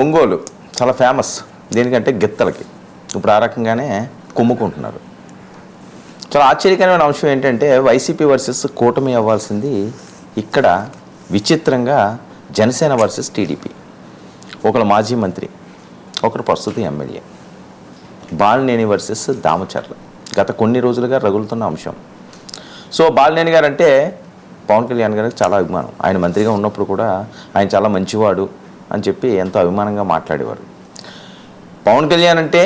ఒంగోలు చాలా ఫేమస్ దేనికంటే గిత్తలకి. ఇప్పుడు ఆ రకంగానే కుమ్ముకుంటున్నారు. చాలా ఆశ్చర్యకరమైన అంశం ఏంటంటే వైసీపీ వర్సెస్ కూటమి అవ్వాల్సింది ఇక్కడ విచిత్రంగా జనసేన వర్సెస్ టీడీపీ. ఒకరు మాజీ మంత్రి, ఒకరు ప్రస్తుత ఎమ్మెల్యే. బాలినేని వర్సెస్ దామచర్ల గత కొన్ని రోజులుగా రగులుతున్న అంశం. సో బాలినేని గారు అంటే పవన్ కళ్యాణ్ గారికి చాలా అభిమానం. ఆయన మంత్రిగా ఉన్నప్పుడు కూడా ఆయన చాలా మంచివాడు అని చెప్పి ఎంతో అభిమానంగా మాట్లాడేవారు. పవన్ కళ్యాణ్ అంటే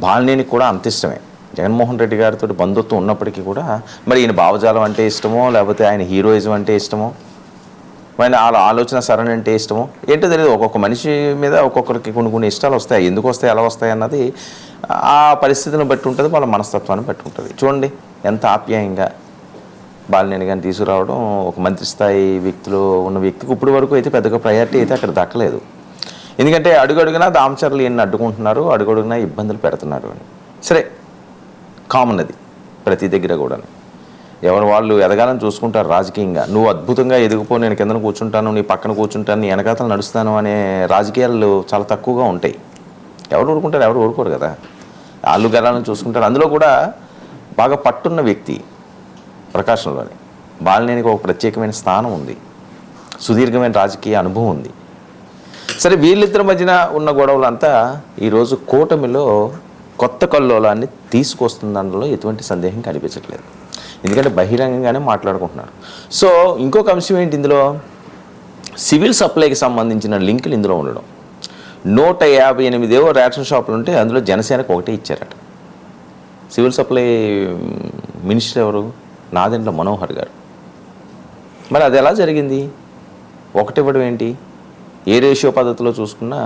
బాలినేనికి కూడా అంత ఇష్టమే. జగన్మోహన్ రెడ్డి గారితో బంధుత్వం ఉన్నప్పటికీ కూడా మరి ఈయన భావజాలం అంటే ఇష్టమో, లేకపోతే ఆయన హీరోయిజం అంటే ఇష్టమో, ఆయన ఆలోచన సరణ అంటే ఇష్టమో ఏంటో తెలియదు. ఒక్కొక్క మనిషి మీద ఒక్కొక్కరికి కొన్ని ఇష్టాలు వస్తాయి. ఎందుకు వస్తాయి, ఎలా వస్తాయి అన్నది ఆ పరిస్థితిని బట్టి ఉంటుంది, వాళ్ళ మనస్తత్వాన్ని బట్టి ఉంటుంది. చూడండి ఎంత ఆప్యాయంగా బాలినేని గారిని తీసుకురావడం. ఒక మంత్రి స్థాయి వ్యక్తిలో ఉన్న వ్యక్తికి ఇప్పటి వరకు అయితే పెద్దగా ప్రయారిటీ అయితే అక్కడ దక్కలేదు. ఎందుకంటే అడుగడుగునా దామచర్లు ఈయన్ని అడ్డుకుంటున్నారు, అడుగడుగునా ఇబ్బందులు పెడుతున్నారు అని. సరే, కామన్ అది ప్రతి దగ్గర కూడా. ఎవరు వాళ్ళు ఎదగాలని చూసుకుంటారు రాజకీయంగా. నువ్వు అద్భుతంగా ఎదిగిపో, నేను కిందన కూర్చుంటాను, నీ పక్కన కూర్చుంటాను, నీ వెనకాతలు నడుస్తాను అనే రాజకీయాలు చాలా తక్కువగా ఉంటాయి. ఎవరు ఊరుకుంటారు? ఎవరు ఊరుకోరు కదా. వాళ్ళు గెలాలని చూసుకుంటారు. అందులో కూడా బాగా పట్టున్న వ్యక్తి ప్రకాశంలోని బాలినేనికి ఒక ప్రత్యేకమైన స్థానం ఉంది, సుదీర్ఘమైన రాజకీయ అనుభవం ఉంది. సరే, వీళ్ళిద్దరి మధ్యన ఉన్న గొడవలంతా ఈరోజు కూటమిలో కొత్త కల్లోలాన్ని తీసుకొస్తుంది. అందులో ఎటువంటి సందేహం కనిపించట్లేదు. ఎందుకంటే బహిరంగంగానే మాట్లాడుకుంటున్నారు. సో ఇంకొక అంశం ఏంటి ఇందులో, సివిల్ సప్లైకి సంబంధించిన లింకులు ఇందులో ఉండడం. 158 రేషన్ షాపులు ఉంటే అందులో జనసేనకు ఒకటే ఇచ్చారట. సివిల్ సప్లై మినిస్టర్ ఎవరు? నాదెండ్ల మనోహర్ గారు. మరి అది ఎలా జరిగింది? ఒకటి ఇవ్వడం ఏంటి? ఏ రేషియో పద్ధతిలో చూసుకున్నా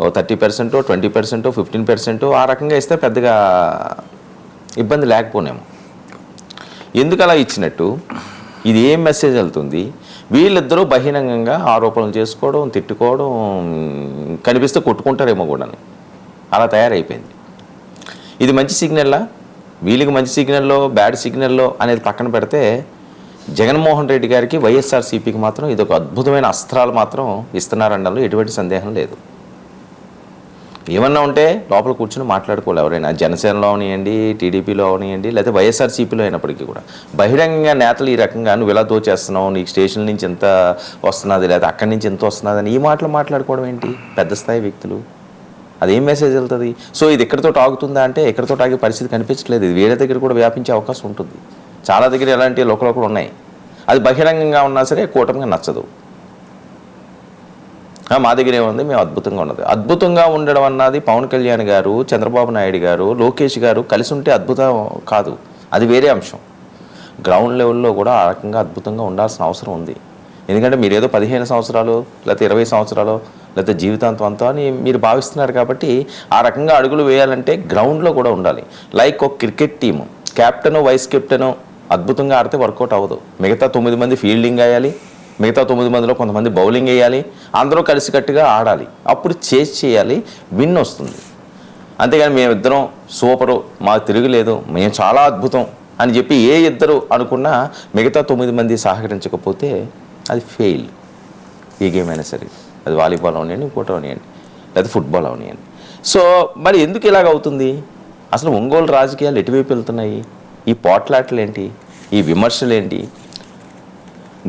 30%, 20%, 15% ఆ రకంగా ఇస్తే పెద్దగా ఇబ్బంది లేకపోనేమో. ఎందుకు అలా ఇచ్చినట్టు? ఇది ఏం మెసేజ్ వెళ్తుంది? వీళ్ళిద్దరూ బహిరంగంగా ఆరోపణలు చేసుకోవడం, తిట్టుకోవడం, కనిపిస్తే కొట్టుకుంటారేమో కూడా. అలా తయారైపోయింది. ఇది మంచి సిగ్నల్లా? వీళ్ళకి మంచి సిగ్నల్లో, బ్యాడ్ సిగ్నల్లో అనేది పక్కన పెడితే, జగన్మోహన్ రెడ్డి గారికి, వైఎస్ఆర్సీపీకి మాత్రం ఇది ఒక అద్భుతమైన అస్త్రాలు మాత్రం ఇస్తున్నారనడంలో ఎటువంటి సందేహం లేదు. ఏమన్నా ఉంటే లోపల కూర్చొని మాట్లాడుకోవాలి. ఎవరైనా జనసేనలో అవనియండి, టీడీపీలో అవనియండి, లేకపోతే వైఎస్ఆర్సీపీలో అయినప్పటికీ కూడా బహిరంగంగా నేతలు ఈ రకంగా నువ్వు ఎలా దోచేస్తున్నావు, నీకు స్టేషన్ నుంచి ఎంత వస్తున్నది, లేదా అక్కడి నుంచి ఎంత వస్తున్నది అని ఈ మాటలు మాట్లాడుకోవడం ఏంటి? పెద్ద స్థాయి వ్యక్తులు. అదేం మెసేజ్ వెళ్తుంది? సో ఇది ఎక్కడితో ఆగుతుందా అంటే ఎక్కడితో ఆగే పరిస్థితి కనిపించట్లేదు. ఇది వేరే దగ్గర కూడా వ్యాపించే అవకాశం ఉంటుంది. చాలా దగ్గర ఎలాంటి లోకలోకలు ఉన్నాయి. అది బహిరంగంగా ఉన్నా సరే కూటమిగా నచ్చదు. మా దగ్గర ఏముంది, మేము అద్భుతంగా ఉన్నది. అద్భుతంగా ఉండడం అన్నది పవన్ కళ్యాణ్ గారు, చంద్రబాబు నాయుడు గారు, లోకేష్ గారు కలిసి ఉంటే అద్భుతం కాదు, అది వేరే అంశం. గ్రౌండ్ లెవెల్లో కూడా ఆ రకంగా అద్భుతంగా ఉండాల్సిన అవసరం ఉంది. ఎందుకంటే మీరు ఏదో 15 సంవత్సరాలు లేకపోతే 20 సంవత్సరాలు లేకపోతే జీవితాంతం అంతా అని మీరు భావిస్తున్నారు కాబట్టి ఆ రకంగా అడుగులు వేయాలంటే గ్రౌండ్లో కూడా ఉండాలి. లైక్ ఒక cricket team captain, vice captain అద్భుతంగా ఆడితే వర్కౌట్ అవ్వదు. మిగతా 9 మంది ఫీల్డింగ్ వేయాలి, మిగతా 9 మందిలో కొంతమంది బౌలింగ్ వేయాలి, అందరూ కలిసికట్టుగా ఆడాలి, అప్పుడు చేసి చేయాలి, విన్ వస్తుంది. అంతేగాని మేమిద్దరం సూపరు, మాకు తిరుగులేదు, మేము చాలా అద్భుతం అని చెప్పి ఏ ఇద్దరు అనుకున్నా మిగతా 9 మంది సహకరించకపోతే అది ఫెయిల్. ఏ గేమ్ అయినా సరే, అది వాలీబాల్ అవనివ్వండి, ఇంకోటి అవనివ్వండి, లేదా ఫుట్బాల్ అవనివ్వండి. సో మరి ఎందుకు ఇలాగ అవుతుంది? అసలు ఒంగోలు రాజకీయాలు ఎటువైపు వెళ్తున్నాయి? ఈ పోట్లాటలు ఏంటి? ఈ విమర్శలు ఏంటి?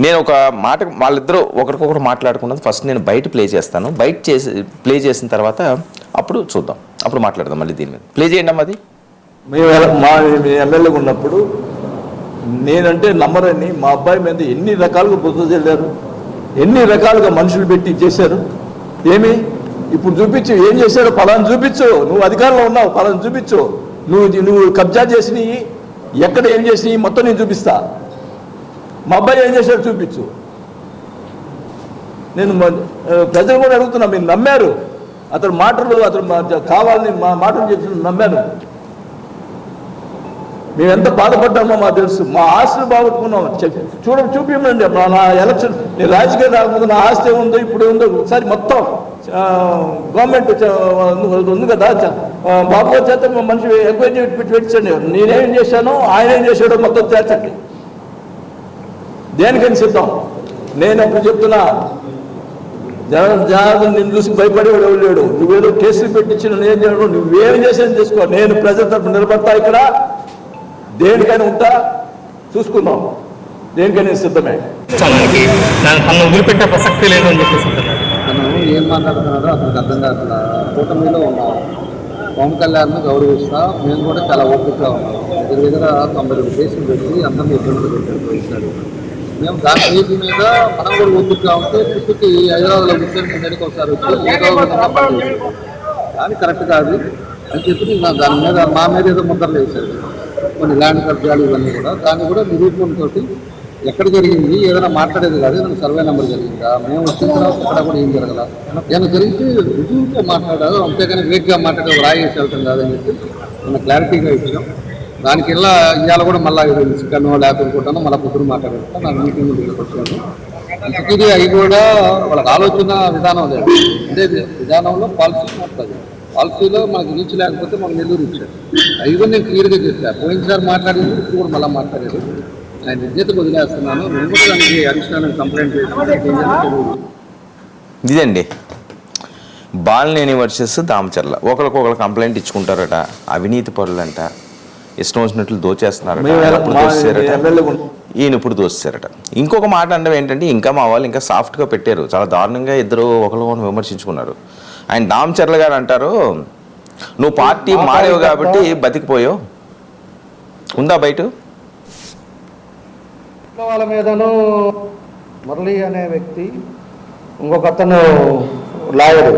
నేను ఒక మాట, వాళ్ళిద్దరూ ఒకరికొకరు మాట్లాడుకున్నది ఫస్ట్ నేను బయట ప్లే చేస్తాను. ప్లే చేసిన తర్వాత అప్పుడు చూద్దాం, అప్పుడు మాట్లాడదాం మళ్ళీ దీని మీద. ప్లే చేయండి అమ్మా. అది మా ఎమ్మెల్యేగా ఉన్నప్పుడు నేనంటే నమ్మరని మా అబ్బాయి మీద ఎన్ని రకాలుగా బుద్ధ చెల్లారు, ఎన్ని రకాలుగా మనుషులు పెట్టి చేశారు. ఏమి ఇప్పుడు చూపించు, ఏం చేశాడో పలాను చూపించు. నువ్వు అధికారంలో ఉన్నావు, పలాను చూపించు. నువ్వు కబ్జా చేసినవి ఎక్కడ ఏం చేసినవి మొత్తం నేను చూపిస్తా. మా అబ్బాయి ఏం చేశాడో చూపించు. నేను ప్రజలు కూడా అడుగుతున్నా, మీరు నమ్మారు అతను మాటలు, అతను కావాలని మా మాటలు చెప్పి నమ్మాను. మేము ఎంత బాధపడ్డామో మాకు తెలుసు. మా ఆస్తిని బాగొట్టుకున్నాం. చూపించండి. నా ఎలక్షన్, నేను రాజకీయం రాకముందు నా ఆస్తి ఏముందో ఇప్పుడు ఉందో ఒకసారి మొత్తం గవర్నమెంట్ ఉంది కదా, బాబు చేత మనిషి ఎంక్వైరీ పెట్టించండి. నేనేం చేశానో ఆయన ఏం చేశాడో మొత్తం చేర్చండి. దేనికని సిద్ధం. నేను అప్పుడు చెప్తున్నా, జనాలు నిన్ను చూసి భయపడేవాడు ఎవరు లేడు. నువ్వేదో కేసులు పెట్టించిన నేను చేయడం, నువ్వేం చేసేది చేసుకో. నేను ప్రజల తరఫున నిలబడతా, ఇక్కడ దేనికైనా ఉంటా, చూసుకుందాం, దేనికైనా సిద్ధమే. తను వదిలిపెట్టే ప్రసక్తి లేదు అని చెప్పేసి తను ఏం మాట్లాడుతున్నారో అతనికి అర్థం కాకుండా కూటమిలో ఉన్నాం. పవన్ కళ్యాణ్ను గౌరవిస్తా, మేము కూడా చాలా ఓపికగా ఉన్నాం. దగ్గర 90 కేసులు పెట్టి అందరినీ ఇబ్బందులు పెట్టాడు. మేము దాని కేసు మీద మనం కూడా ఓపికగా ఉంటే పుట్టుకి హైదరాబాద్లో కూర్చొని నెలకి ఒకసారి వచ్చి ఏదో విధంగా పనిచేసాడు. కానీ కరెక్ట్ కాదు అని చెప్పి దాని మీద మా మీద ఏదో ముద్రలు వేశాడు. కొన్ని ల్యాండ్ కబ్జాలు ఇవన్నీ కూడా, దాన్ని కూడా నిరూపణతో ఎక్కడ జరిగింది, ఏదైనా మాట్లాడేది కాదు, ఏదైనా సర్వే నెంబర్ జరిగిందా, మేము వచ్చిన తర్వాత ఇక్కడ కూడా ఏం జరగల, ఏమైనా జరిగితే రుజువుతో మాట్లాడారు, అంతేగాని వేగ్గా మాట్లాడే రాయేసి వెళ్తాం కాదని చెప్పి మనం క్లారిటీగా ఇచ్చాం. దానికి ఇవాళ కూడా మళ్ళీ చికెన్ లేకపోతే మళ్ళీ పొద్దున మాట్లాడుకుంటా నాకు మీటింగ్ తీసుకొచ్చాను. ఇంతకీ అవి కూడా వాళ్ళకి ఆలోచన విధానం లేదు, అంటే విధానంలో పాలసీ మాట్లాడదు. పాలసీలో మనకు రీచ్ లేకపోతే మనకు నెల్లూరు ఇచ్చారు. అవి కూడా నేను క్లియర్గా చెప్పాను. పోయినసారి మాట్లాడింది, ఇప్పుడు కూడా మళ్ళీ మాట్లాడేది. ఆయన విద్యతకు వదిలేస్తున్నాను. నేను కూడా దానికి అధిష్టానం కంప్లైంట్ చేసి ఇదండి బాలినేని వర్సెస్ దామచర్ల. ఒకరికొకరు కంప్లైంట్ ఇచ్చుకుంటారట, అవినీతి పరులంట, ఇష్టం వచ్చినట్లు దోచేస్తున్నారట, అప్పుడు దోచేశారట, ఈయన ఇప్పుడు దోచేశారట. ఇంకొక మాట అంటే ఏంటంటే, ఇంకా మా వాళ్ళు ఇంకా సాఫ్ట్గా పెట్టారు, చాలా దారుణంగా ఇద్దరు ఒకరికొకరు విమర్శించుకున్నారు. ఆయన దామచర్ల గారు అంటారు, నువ్వు పార్టీ మారేవు కాబట్టి బతికిపోయావు, ఉందా బయట వాళ్ళ మీదను. మురళి అనే వ్యక్తి, ఇంకొక అతను లాయరు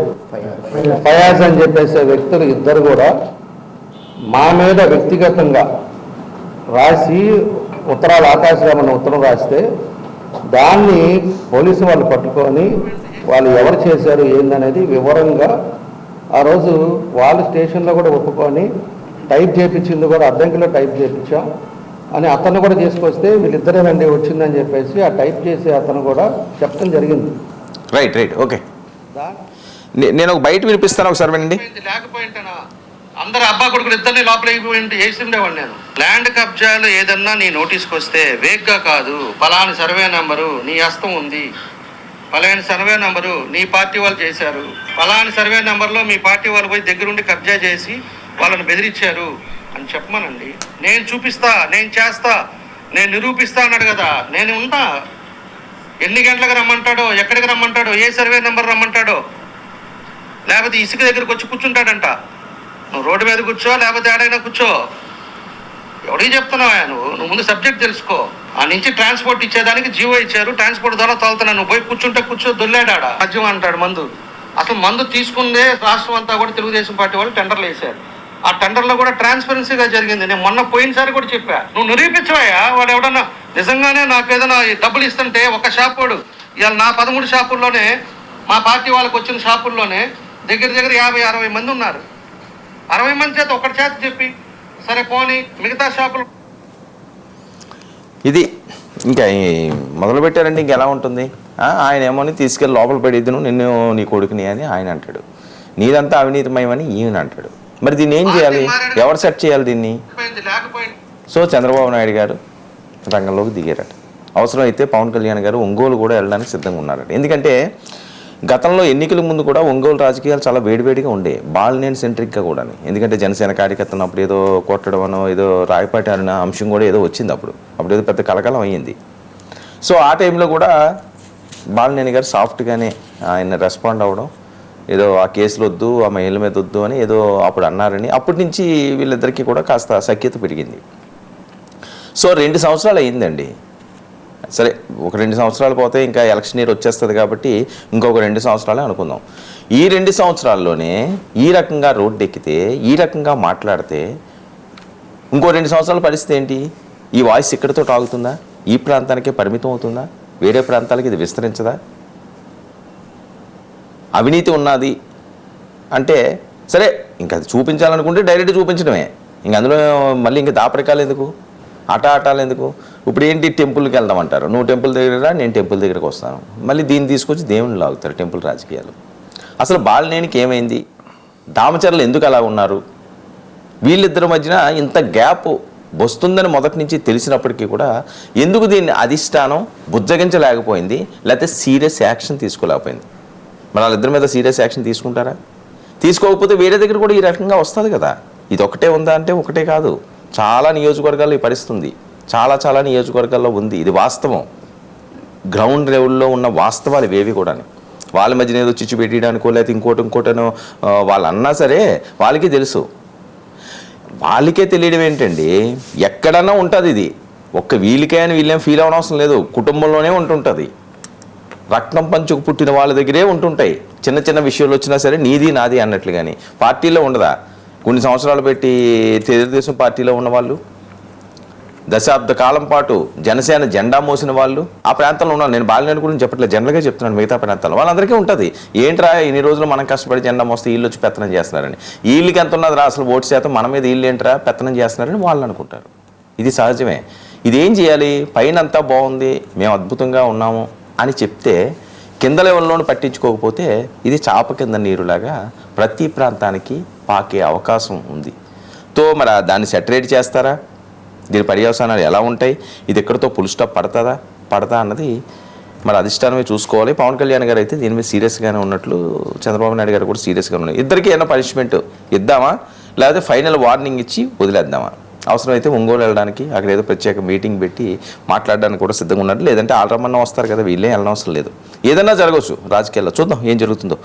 ఫయాజ్ అని చెప్పేసే వ్యక్తులు ఇద్దరు కూడా మా మీద వ్యక్తిగతంగా రాసి ఉత్తరాలు ఆకాశరామన్న ఉత్తరం రాస్తే దాన్ని పోలీసు వాళ్ళు పట్టుకొని వాళ్ళు ఎవరు చేశారు ఏందనేది వివరంగా ఆ రోజు వాళ్ళు స్టేషన్లో కూడా ఒప్పుకొని టైప్ చేయించింది కూడా అద్దంకిలో టైప్ చేయించాం అని అతను కూడా తీసుకొస్తే వీళ్ళిద్దరేనండి వచ్చిందని చెప్పేసి ఆ టైప్ చేసి అతను కూడా చెప్పడం జరిగింది. రైట్ ఓకే, నేను ఒక బయట వినిపిస్తాను ఒకసారి వినండి. లేకపోయింటనా అందరు అబ్బా కొడుకులు ఇద్దరిని లోపలికి వేసిండేవాడు. నేను ల్యాండ్ కబ్జాలు ఏదన్నా నీ నోటీస్కి వస్తే వేగ్గా కాదు, పలాని సర్వే నెంబరు నీ హస్తం ఉంది, పలాని సర్వే నెంబరు నీ పార్టీ వాళ్ళు చేశారు, పలాని సర్వే నెంబర్లో మీ పార్టీ వాళ్ళు పోయి దగ్గరుండి కబ్జా చేసి వాళ్ళని బెదిరించారు అని చెప్పమనండి. నేను చూపిస్తా, నేను చేస్తా, నేను నిరూపిస్తా అన్నాడు కదా, నేను ఉంటా. ఎన్ని గంటలకు రమ్మంటాడో, ఎక్కడికి రమ్మంటాడో, ఏ సర్వే నెంబర్ రమ్మంటాడో, లేకపోతే ఇసుక దగ్గరకు వచ్చి కూర్చుంటాడంట. నువ్వు రోడ్డు మీద కూర్చో, లేకపోతే ఏడైనా కూర్చో, ఎవడికి చెప్తున్నావా నువ్వు ముందు సబ్జెక్ట్ తెలుసుకో. ఆ నుంచి ట్రాన్స్పోర్ట్ ఇచ్చేదానికి జీవో ఇచ్చారు, ట్రాన్స్పోర్ట్ ద్వారా తోలుతున్నాను, నువ్వు పోయి కూర్చుంటే కూర్చో, దొల్లాడా మద్యం అంటాడు. మందు అసలు మందు తీసుకుందే రాష్ట్రం అంతా కూడా తెలుగుదేశం పార్టీ వాళ్ళు టెండర్లు వేశారు. ఆ టెండర్లో కూడా ట్రాన్స్పరెన్సీగా జరిగింది. నేను మొన్న పోయినసారి కూడా చెప్పా, నువ్వు నిరూపించవయ్యా. వాడు ఎవడన్నా నిజంగానే నాకు ఏదైనా డబ్బులు ఇస్తుంటే ఒక షాప్ వాడు ఇవాళ నా 13 షాపుల్లోనే, మా పార్టీ వాళ్ళకి వచ్చిన షాపుల్లోనే దగ్గర 50-60 మంది ఉన్నారు. 60 మంది చేత ఒకటి చేత చెప్పి సరే పోనీ మిగతా షాపులు ఇది ఇంకా మొదలు పెట్టారంటే ఇంకెలా ఉంటుంది. ఆయన ఏమోని తీసుకెళ్ళి లోపల పెడిద్దును నిన్ను నీ కొడుకుని అని ఆయన అంటాడు, నీదంతా అవినీతిమయమని ఈయన అంటాడు. మరి దీన్ని ఏం చేయాలి, ఎవరు సెట్ చేయాలి దీన్ని? సో చంద్రబాబు నాయుడు గారు రంగంలోకి దిగారట. అవసరమైతే పవన్ కళ్యాణ్ గారు ఒంగోలు కూడా వెళ్ళడానికి సిద్ధంగా ఉన్నారట. ఎందుకంటే గతంలో ఎన్నికల ముందు కూడా ఒంగోలు రాజకీయాలు చాలా వేడివేడిగా ఉండే, బాలినేని సెంట్రిక్గా కూడా. ఎందుకంటే జనసేన కార్యకర్తను అప్పుడు ఏదో కొట్టడమనో ఏదో రాయపాటి అన్న అంశం కూడా ఏదో వచ్చింది, అప్పుడు ఏదో పెద్ద కలకలం అయ్యింది. సో ఆ టైంలో కూడా బాలినేని గారు సాఫ్ట్గానే ఆయన రెస్పాండ్ అవ్వడం, ఏదో ఆ కేసులు వద్దు, ఆ మహిళల మీద వద్దు అని ఏదో అప్పుడు అన్నారని, అప్పటి నుంచి వీళ్ళిద్దరికీ కూడా కాస్త సఖ్యత పెరిగింది. సో 2 సంవత్సరాలు అయ్యిందండి. సరే, ఒక 2 సంవత్సరాలు పోతే ఇంకా ఎలక్షన్ ఇయర్ వచ్చేస్తుంది కాబట్టి ఇంకొక 2 సంవత్సరాలే అనుకుందాం. ఈ 2 సంవత్సరాల్లోనే ఈ రకంగా రోడ్డు ఎక్కితే, ఈ రకంగా మాట్లాడితే ఇంకో 2 సంవత్సరాల పరిస్థితి ఏంటి? ఈ వాయిస్ ఇక్కడితో ఆగుతుందా? ఈ ప్రాంతానికే పరిమితం అవుతుందా? వేరే ప్రాంతాలకి ఇది విస్తరించదా? అవినీతి ఉన్నది అంటే సరే, ఇంకా అది చూపించాలనుకుంటే డైరెక్ట్ చూపించడమే. ఇంక అందులో మళ్ళీ ఇంకా దాపరికాలు ఎందుకు, ఆటాలు ఎందుకు? ఇప్పుడు ఏంటి, టెంపుల్కి వెళ్దామంటారు, నువ్వు టెంపుల్ దగ్గర, నేను టెంపుల్ దగ్గరికి వస్తాను, మళ్ళీ దీన్ని తీసుకొచ్చి దేవుని లాగుతారు టెంపుల్ రాజకీయాలు. అసలు బాలినేనికి ఏమైంది, దామచర్లు ఎందుకు అలా ఉన్నారు, వీళ్ళిద్దరి మధ్యన ఇంత గ్యాప్ వస్తుందని మొదటి నుంచి తెలిసినప్పటికీ కూడా ఎందుకు దీన్ని అధిష్టానం బుజ్జగించలేకపోయింది, లేకపోతే సీరియస్ యాక్షన్ తీసుకోలేకపోయింది? మరి వాళ్ళిద్దరి మీద సీరియస్ యాక్షన్ తీసుకుంటారా? తీసుకోకపోతే వేరే దగ్గర కూడా ఈ రకంగా వస్తుంది కదా. ఇది ఒకటే ఉందా అంటే ఒకటే కాదు, చాలా నియోజకవర్గాల్లో ఈ పరిస్థితి ఉంది. చాలా నియోజకవర్గాల్లో ఉంది. ఇది వాస్తవం, గ్రౌండ్ లెవెల్లో ఉన్న వాస్తవాలు ఇవేవి కూడా. వాళ్ళ మధ్యన ఏదో చిచ్చు పెట్టడానికో లేకపోతే ఇంకోటనో వాళ్ళు అన్నా సరే వాళ్ళకి తెలుసు. వాళ్ళకే తెలియడం ఏంటండి, ఎక్కడన్నా ఉంటుంది ఇది. ఒక్క వీళ్ళకే అని వీళ్ళేం ఫీల్ అవ్వడం అవసరం లేదు, కుటుంబంలోనే ఉంటుంటుంది. రక్తం పంచుకు పుట్టిన వాళ్ళ దగ్గరే ఉంటుంటాయి. చిన్న విషయాలు వచ్చినా సరే నీది నాది అన్నట్లు. కానీ పార్టీలో ఉండదా? కొన్ని సంవత్సరాలు పెట్టి తెలుగుదేశం పార్టీలో ఉన్నవాళ్ళు, దశాబ్ద కాలం పాటు జనసేన జెండా మోసిన వాళ్ళు ఆ ప్రాంతంలో ఉన్నారు. నేను బాలినేని గురించి చెప్పట్లేదు, జనరల్గా చెప్తున్నాను. మిగతా ప్రాంతాల్లో వాళ్ళందరికీ ఉంటుంది. ఏంట్రా ఇన్ని రోజులు మనం కష్టపడి జెండా మోస్తే వీళ్ళు వచ్చి పెత్తనం చేస్తున్నారని. వీళ్ళకి ఎంత ఉన్నది రా అసలు ఓటు శాతం, మన మీద వీళ్ళు ఏంట్రా పెత్తనం చేస్తున్నారని వాళ్ళు అనుకుంటారు. ఇది సహజమే. ఇదేం చేయాలి? పైన అంతా బాగుంది, మేము అద్భుతంగా ఉన్నాము అని చెప్తే కింద లెవెల్లోనూ పట్టించుకోకపోతే ఇది చాప కింద నీరులాగా ప్రతి ప్రాంతానికి పాకే అవకాశం ఉంది. మరి దాన్ని సెటరేట్ చేస్తారా? దీని పర్యవసానాలు ఎలా ఉంటాయి? ఇది ఎక్కడితో ఫుల్ స్టాప్ పడతా అన్నది మరి అధిష్టానమే చూసుకోవాలి. పవన్ కళ్యాణ్ గారు అయితే దీని మీద సీరియస్గానే ఉన్నట్లు, చంద్రబాబు నాయుడు గారు కూడా సీరియస్గా ఉన్నాయి. ఇద్దరికి ఏమైనా పనిష్మెంట్ ఇద్దామా లేకపోతే ఫైనల్ వార్నింగ్ ఇచ్చి వదిలేద్దామా? అవసరమైతే ఒంగోలు వెళ్ళడానికి అక్కడ ఏదో ప్రత్యేక మీటింగ్ పెట్టి మాట్లాడడానికి కూడా సిద్ధంగా ఉన్నారు. లేదంటే ఆల్రమన్నా వస్తారు కదా, వీళ్ళే వెళ్ళనవసరం లేదు. ఏదన్నా జరగవచ్చు రాజకీయాల్లో, చూద్దాం ఏం జరుగుతుందో.